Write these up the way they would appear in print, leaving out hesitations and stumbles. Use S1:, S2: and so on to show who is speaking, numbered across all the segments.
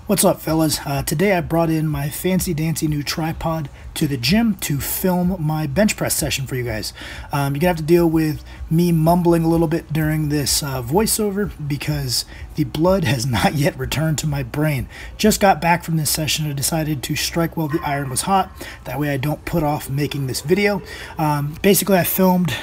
S1: What's up, fellas? Today I brought in my fancy dancy new tripod to the gym to film my bench press session for you guys. You're gonna have to deal with me mumbling a little bit during this voiceover because the blood has not yet returned to my brain. Just got back from this session and decided to strike while the iron was hot. That way I don't put off making this video. Basically I filmed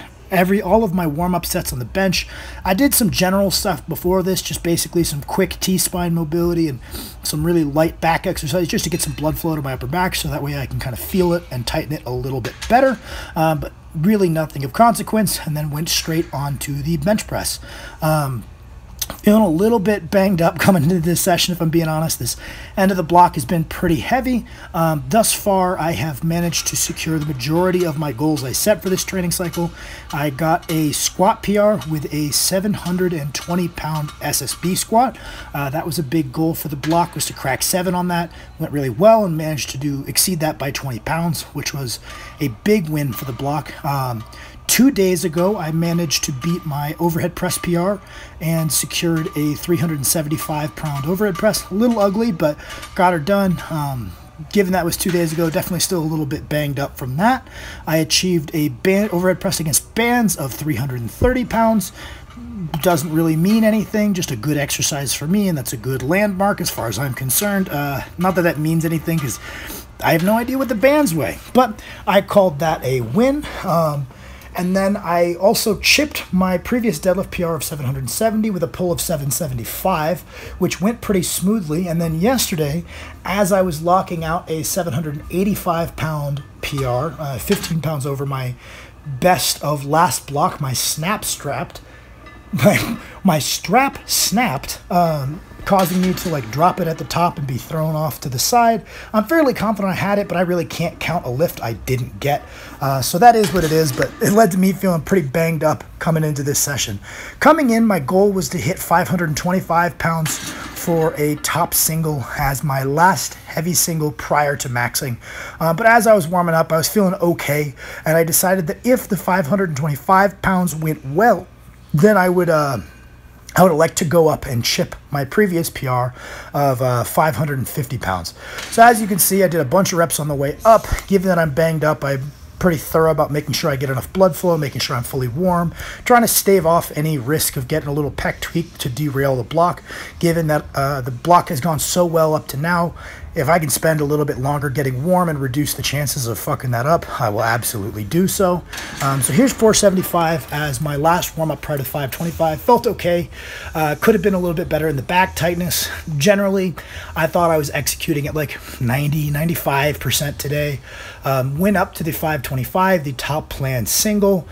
S1: all of my warm-up sets on the bench. I did some general stuff before this, just basically some quick T-spine mobility and some really light back exercise just to get some blood flow to my upper back so that way I can kind of feel it and tighten it a little bit better. But really nothing of consequence, and then went straight on to the bench press. Feeling a little bit banged up coming into this session, if I'm being honest. This end of the block has been pretty heavy. Thus far, I have managed to secure the majority of my goals I set for this training cycle. I got a squat PR with a 720-pound SSB squat. That was a big goal for the block, was to crack 7 on that. Went really well and managed to exceed that by 20 pounds, which was a big win for the block. 2 days ago, I managed to beat my overhead press PR and secured a 375-pound overhead press. A little ugly, but got her done. Given that was 2 days ago, definitely still a little bit banged up from that. I achieved a overhead press against bands of 330 pounds. Doesn't really mean anything, just a good exercise for me, and that's a good landmark as far as I'm concerned. Not that that means anything, because I have no idea what the bands weigh, but I called that a win. And then I also chipped my previous deadlift PR of 770 with a pull of 775, which went pretty smoothly. And then yesterday, as I was locking out a 785-pound PR, 15 pounds over my best of last block, my strap snapped, causing me to drop it at the top and be thrown off to the side. I'm fairly confident I had it, but I really can't count a lift I didn't get. So that is what it is, but it led to me feeling pretty banged up coming into this session. Coming in, my goal was to hit 525 pounds for a top single as my last heavy single prior to maxing. But as I was warming up, I was feeling okay, and I decided that if the 525 pounds went well, then I would elect to go up and chip my previous PR of 550 pounds. So as you can see, I did a bunch of reps on the way up. Given that I'm banged up, I'm pretty thorough about making sure I get enough blood flow, making sure I'm fully warm, trying to stave off any risk of getting a little pec tweak to derail the block. Given that the block has gone so well up to now, if I can spend a little bit longer getting warm and reduce the chances of fucking that up, I will absolutely do so. So here's 475 as my last warm-up prior to 525. Felt okay. Could have been a little bit better in the back tightness. Generally, I thought I was executing at like 90, 95% today. Went up to the 525, the top plan single.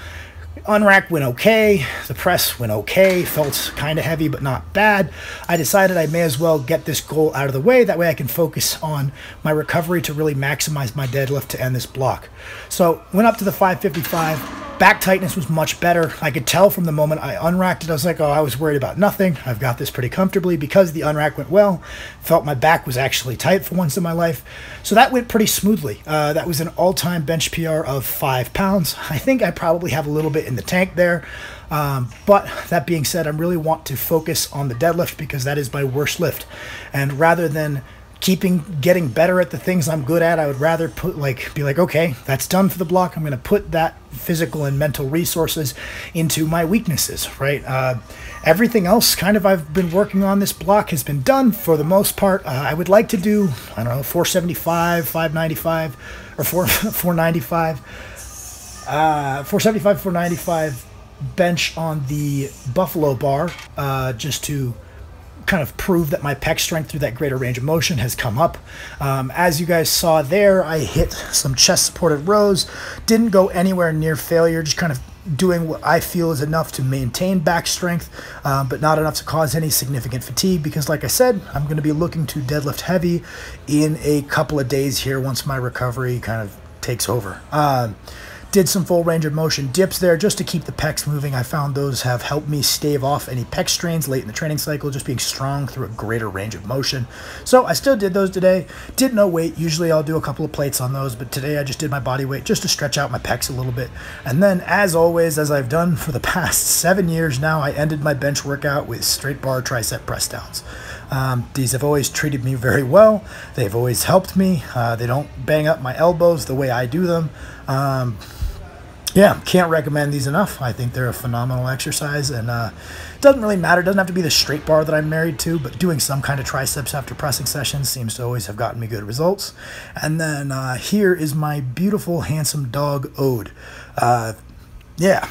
S1: Unrack went okay, the press went okay, felt kind of heavy but not bad. I decided I may as well get this goal out of the way, that way I can focus on my recovery to really maximize my deadlift to end this block. So went up to the 555, back tightness was much better. I could tell from the moment I unracked it, I was like, oh, I was worried about nothing. I've got this pretty comfortably. Because the unrack went well, felt my back was actually tight for once in my life. So that went pretty smoothly. That was an all-time bench PR of 5 pounds. I think I probably have a little bit in the tank there. But that being said, I really want to focus on the deadlift because that is my worst lift. And rather than getting better at the things I'm good at, I would rather be like, okay, that's done for the block. I'm going to put that physical and mental resources into my weaknesses, right? Everything else kind of I've been working on this block has been done for the most part. I would like to do, I don't know, 475, 595, or 495, 475, 495 bench on the Buffalo bar, just to kind of prove that my pec strength through that greater range of motion has come up. As you guys saw there, I hit some chest supported rows, didn't go anywhere near failure, just kind of doing what I feel is enough to maintain back strength, but not enough to cause any significant fatigue, because like I said, I'm going to be looking to deadlift heavy in a couple of days here once my recovery kind of takes over. Did some full range of motion dips there just to keep the pecs moving. I found those have helped me stave off any pec strains late in the training cycle, just being strong through a greater range of motion. So I still did those today. Did no weight. Usually I'll do a couple of plates on those, but today I just did my body weight just to stretch out my pecs a little bit. And then, as always, as I've done for the past 7 years now, I ended my bench workout with straight bar tricep press downs. These have always treated me very well. They've always helped me. They don't bang up my elbows the way I do them. Yeah, can't recommend these enough. I think they're a phenomenal exercise, and it doesn't really matter. It doesn't have to be the straight bar that I'm married to, but doing some kind of triceps after pressing sessions seems to always have gotten me good results. And then here is my beautiful, handsome dog, Ode. Yeah,